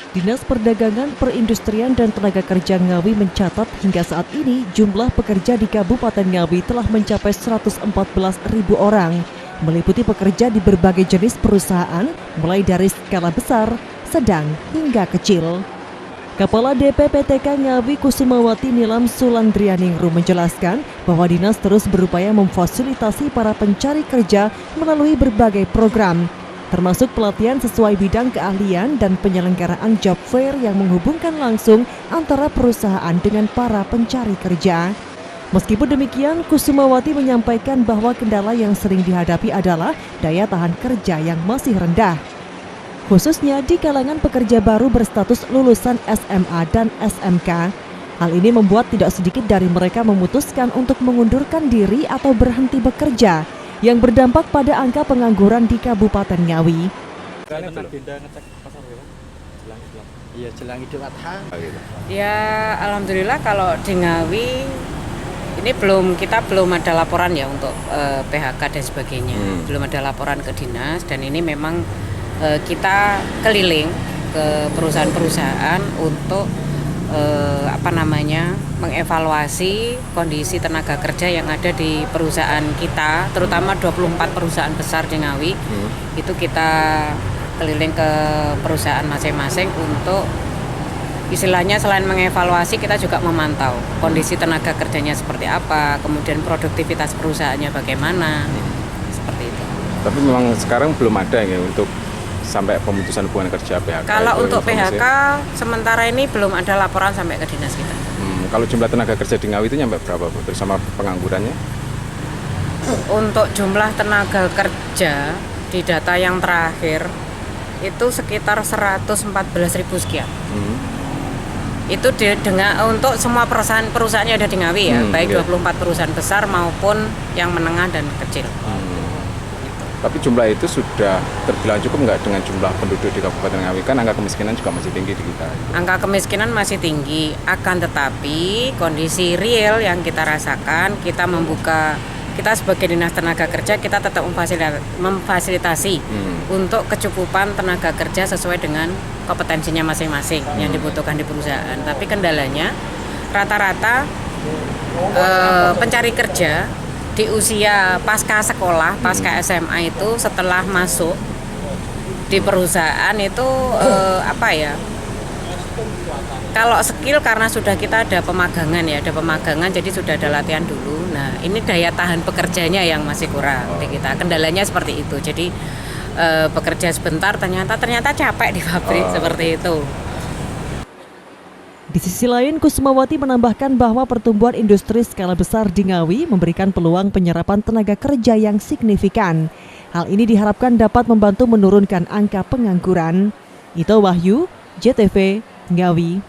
Dinas Perdagangan, Perindustrian dan Tenaga Kerja Ngawi mencatat hingga saat ini jumlah pekerja di Kabupaten Ngawi telah mencapai 114.000 orang, meliputi pekerja di berbagai jenis perusahaan, mulai dari skala besar, sedang hingga kecil. Kepala DPPTK Ngawi Kusumawati Nilam Sulandrianingrum menjelaskan bahwa dinas terus berupaya memfasilitasi para pencari kerja melalui berbagai program, termasuk pelatihan sesuai bidang keahlian dan penyelenggaraan job fair yang menghubungkan langsung antara perusahaan dengan para pencari kerja. Meskipun demikian, Kusumawati menyampaikan bahwa kendala yang sering dihadapi adalah daya tahan kerja yang masih rendah, khususnya di kalangan pekerja baru berstatus lulusan SMA dan SMK. Hal ini membuat tidak sedikit dari mereka memutuskan untuk mengundurkan diri atau berhenti bekerja, yang berdampak pada angka pengangguran di Kabupaten Ngawi. Iya, jelang Idul Adha. Ya, alhamdulillah kalau di Ngawi ini kita belum ada laporan ya untuk PHK dan sebagainya. Belum ada laporan ke dinas, dan ini memang kita keliling ke perusahaan-perusahaan untuk mengevaluasi kondisi tenaga kerja yang ada di perusahaan kita, terutama 24 perusahaan besar di Ngawi. Itu kita keliling ke perusahaan masing-masing untuk istilahnya selain mengevaluasi, kita juga memantau kondisi tenaga kerjanya seperti apa, kemudian produktivitas perusahaannya bagaimana, seperti itu. Tapi memang sekarang belum ada ya untuk sampai pemutusan hubungan kerja PHK. Kalau untuk PHK sementara ini belum ada laporan sampai ke dinas kita. Kalau jumlah tenaga kerja di Ngawi itu nyampe berapa, Bu? Bersama penganggurannya? Untuk jumlah tenaga kerja di data yang terakhir itu sekitar 114.000 sekian. Itu untuk semua perusahaan yang ada di Ngawi ya, baik 24 perusahaan besar maupun yang menengah dan kecil. Tapi jumlah itu sudah terbilang cukup nggak dengan jumlah penduduk di Kabupaten Ngawi? Kan angka kemiskinan juga masih tinggi di kita. Angka kemiskinan masih tinggi, akan tetapi kondisi real yang kita rasakan, kita sebagai dinas tenaga kerja, kita tetap memfasilitasi untuk kecukupan tenaga kerja sesuai dengan kompetensinya masing-masing yang dibutuhkan di perusahaan. Tapi kendalanya rata-rata pencari kerja di usia pasca sekolah, pasca SMA itu setelah masuk di perusahaan itu kalau skill karena sudah kita ada pemagangan jadi sudah ada latihan dulu. Nah, ini daya tahan pekerjanya yang masih kurang di kita. Kendalanya seperti itu. Jadi bekerja sebentar ternyata capek di pabrik seperti itu. Di sisi lain, Kusumawati menambahkan bahwa pertumbuhan industri skala besar di Ngawi memberikan peluang penyerapan tenaga kerja yang signifikan. Hal ini diharapkan dapat membantu menurunkan angka pengangguran. Ito Wahyu, JTV, Ngawi.